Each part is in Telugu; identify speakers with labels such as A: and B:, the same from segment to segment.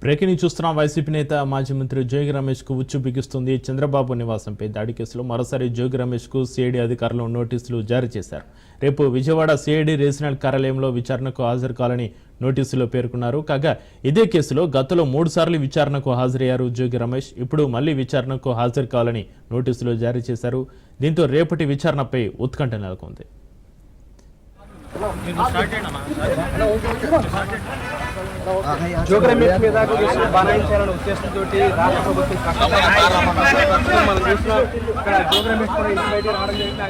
A: బ్రేకింగ్ చూస్తున్నాం. వైసీపీ నేత మాజీ మంత్రి జోగి రమేష్ కు ఉచ్చు బిగిస్తుంది. చంద్రబాబు నివాసంపై దాడి కేసులో మరోసారి జోగి రమేష్ కు సిఐడి అధికారులు నోటీసులు జారీ చేశారు. రేపు విజయవాడ సిఐడి రీజనల్ కార్యాలయంలో విచారణకు హాజరు కావాలని నోటీసులో పేర్కొన్నారు. కాగా ఇదే కేసులో గతంలో 3 సార్లు విచారణకు హాజరయ్యారు జోగి రమేష్. ఇప్పుడు మళ్లీ విచారణకు హాజరు కావాలని నోటీసులు జారీ చేశారు. దీంతో రేపటి విచారణపై ఉత్కంఠ నెలకొంది.
B: జోగి రమేష్ మీద బనాయించాలనే ఉద్దేశంతో రాష్ట్ర ప్రభుత్వం మనం చూస్తున్నాం. ఇక్కడ జోగి రమేష్ కూడా ఇంటి బయట రావడం జరిగింది.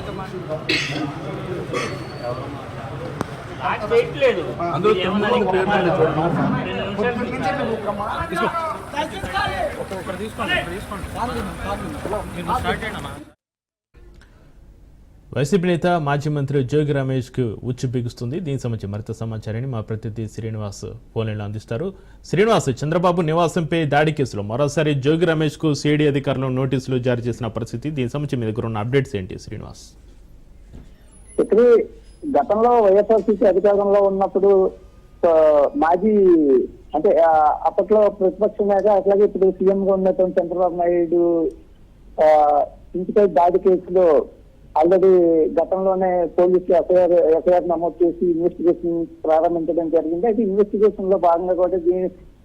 B: అందులో 9 మంది
A: వైసీపీ నేత మాజీ మంత్రి జోగి రమేష్ కు ఉచ్చు బిగుస్తుంది. దీనికి సంబంధించి మరింత సమాచారాన్ని మా ప్రతినిధి శ్రీనివాస్ ఫోన్లైన్లో అందిస్తారు. శ్రీనివాస్, చంద్రబాబు నివాసంపై దాడి కేసులో మరోసారి జోగి రమేష్ కు సిఐడి అధికారులు నోటీసులు జారీ చేసిన పరిస్థితి, దీనికి సంబంధించి మీ దగ్గర ఉన్న అప్డేట్స్ ఏంటి శ్రీనివాస్?
C: గతంలో వైఎస్ఆర్సీపీ అధికారంలో ఉన్నప్పుడు మాజీ అంటే అప్పట్లో ప్రతిపక్ష నేత అట్లాగే ఇప్పుడు సీఎం గా ఉన్నటువంటి చంద్రబాబు నాయుడు ఇంటిపై దాడి కేసులో ఆల్రెడీ గతంలోనే పోలీసులు ఎఫ్ఐఆర్ నమోదు చేసి ఇన్వెస్టిగేషన్ ప్రారంభించడం జరిగింది. అయితే ఇన్వెస్టిగేషన్ లో భాగంగా కూడా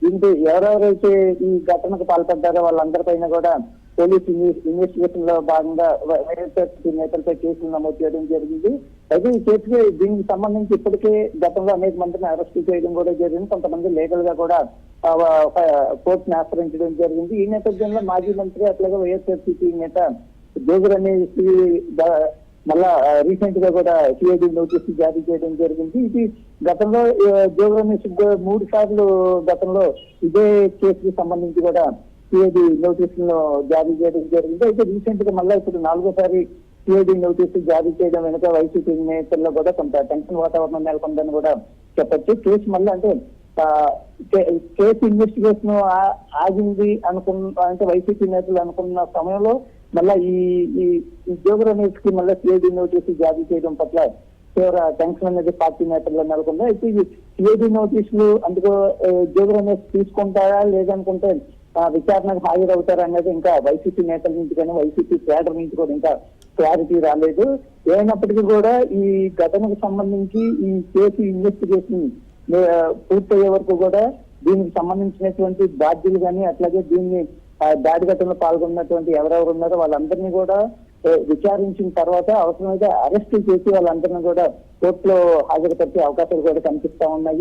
C: దీంతో ఎవరెవరైతే ఈ ఘటనకు పాల్పడ్డారో వాళ్ళందరిపైన కూడా పోలీసు ఇన్వెస్టిగేషన్ లో భాగంగా వైఎస్ఆర్సీపీ నేతలపై కేసులు నమోదు చేయడం జరిగింది. అయితే ఈ కేసుకి దీనికి సంబంధించి ఇప్పటికే గతంలో అనేక మందిని అరెస్ట్ చేయడం కూడా జరిగింది. కొంతమంది లీగల్ గా కూడా కోర్టును ఆశ్రయించడం జరిగింది. ఈ నేపథ్యంలో మాజీ మంత్రి అట్లాగే వైఎస్ఆర్సీపీ నేత జోగి రమేష్ మళ్ళా రీసెంట్ గా కూడా సిఐడి నోటీస్ జారీ చేయడం జరిగింది. ఇది గతంలో జోగి రమేష్ 3 సార్లు గతంలో ఇదే కేసుకి సంబంధించి కూడా సిఐడి నోటీసులను జారీ చేయడం జరిగింది. అయితే రీసెంట్ గా మళ్ళీ ఇప్పుడు 4వ సిఐడి నోటీసులు జారీ చేయడం వెనుక వైసీపీ నేతల్లో కూడా కొంత టెన్షన్ వాతావరణం నెలకొందని కూడా చెప్పచ్చు. కేసు మళ్ళీ అంటే కేసు ఇన్వెస్టిగేషన్ ఆగింది అంటే వైసీపీ నేతలు అనుకున్న సమయంలో మళ్ళా ఈ జోగి రమేష్ కి మళ్ళీ సిఐడి నోటీసులు జారీ చేయడం పట్ల తీవ్ర టెన్షన్ అనేది పార్టీ నేతల్లో నెలకొంది. అయితే ఈ సిఐడి నోటీసులు అందుకు జోగి రమేష్ తీసుకుంటారా లేదనుకుంటే విచారణకు హాజరవుతారా అనేది ఇంకా వైసీపీ నేతల నుంచి కానీ వైసీపీ కేడర్ నుంచి కూడా ఇంకా క్లారిటీ రాలేదు. ఏమైనప్పటికీ కూడా ఈ ఘటనకు సంబంధించి ఈ కేసు ఇన్వెస్టిగేషన్ పూర్తయ్యే వరకు కూడా దీనికి సంబంధించినటువంటి బాధ్యులు కానీ అట్లాగే దీన్ని దాడి ఘటనలో పాల్గొన్నటువంటి ఎవరెవరు ఉన్నారో వాళ్ళందరినీ కూడా విచారించిన తర్వాత అవసరమైతే అరెస్ట్ చేసి వాళ్ళందరినీ కూడా కోర్టులో హాజరుపరిచే అవకాశాలు కూడా కనిపిస్తా ఉన్నాయి.